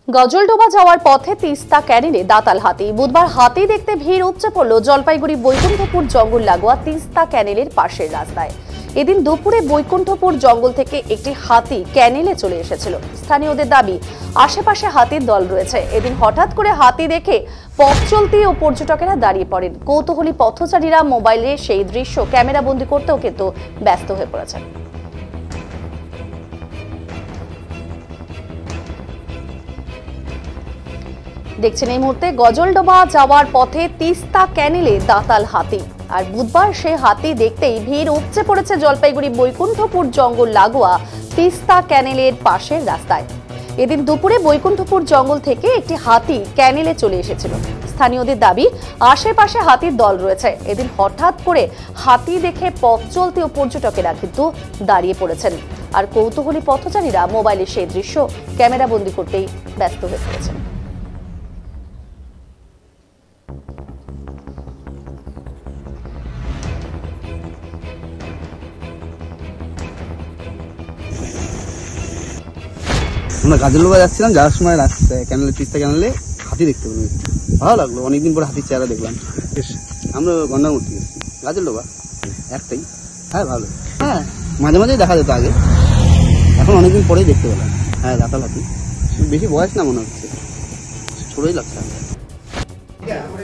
গজলডোবা যাওয়ার পথে তিস্তা ক্যানেলে দাতাল হাতি। বুধবার হাতি দেখতে ভিড় উপচে পড়ল জলপাইগুড়ি বৈকুণ্ঠপুর জঙ্গল লাগোয়া তিস্তা ক্যানেলের পাশের রাস্তায়। এদিন দুপুরে বৈকুণ্ঠপুর জঙ্গল থেকে একটি হাতি ক্যানেলে চলে এসেছিল। স্থানীয়দের দাবি, আশেপাশে হাতির দল রয়েছে। এদিন হঠাৎ করে হাতি দেখে পথ চলতি ও পর্যটকেরা দাঁড়িয়ে পড়েন। কৌতূহলী পথচারীরা মোবাইলে সেই দৃশ্য ক্যামেরাবন্দি করতেও কিন্তু ব্যস্ত হয়ে পড়েছেন। দেখছেন এই মুহূর্তে গজলডোবা যাওয়ার পথে তিস্তা ক্যানেলে দাতাল হাতি। আর বুধবার সে হাতি দেখতেই ভিড় উপচে পড়েছে জলপাইগুড়ি বৈকুণ্ঠপুর জঙ্গল লাগোয়া তিস্তা ক্যানেলের পাশের রাস্তায়। এদিন দুপুরে বৈকুণ্ঠপুর জঙ্গল থেকে একটি হাতি ক্যানেলে চলে এসেছিল। স্থানীয়দের দাবি, আশেপাশে হাতির দল রয়েছে। এদিন হঠাৎ করে হাতি দেখে পথ চলতি ও পর্যটকেরা কিন্তু দাঁড়িয়ে পড়েছেন। আর কৌতূহলী পথচারীরা মোবাইলে সেই দৃশ্য ক্যামেরাবন্দি করতেই ব্যস্ত হয়ে পড়েছেন। আমরা গাজলডোবা যাচ্ছিলাম, যাওয়ার সময় রাস্তায় ক্যানেলে তিস্তা ক্যানেলে হাতি দেখতে পেলাম। ভালো লাগলো, অনেকদিন পরে হাতির চেহারা দেখলাম। আমরা গন্ডারমূর্তি গাজলডোবা একটাই। হ্যাঁ ভালো, হ্যাঁ মাঝে মাঝেই দেখা যেত আগে, এখন অনেকদিন পরেই দেখতে পেলাম। হ্যাঁ দাতাল হাতি, বেশি বয়স না মনে হচ্ছে, ছোটই লাগছে।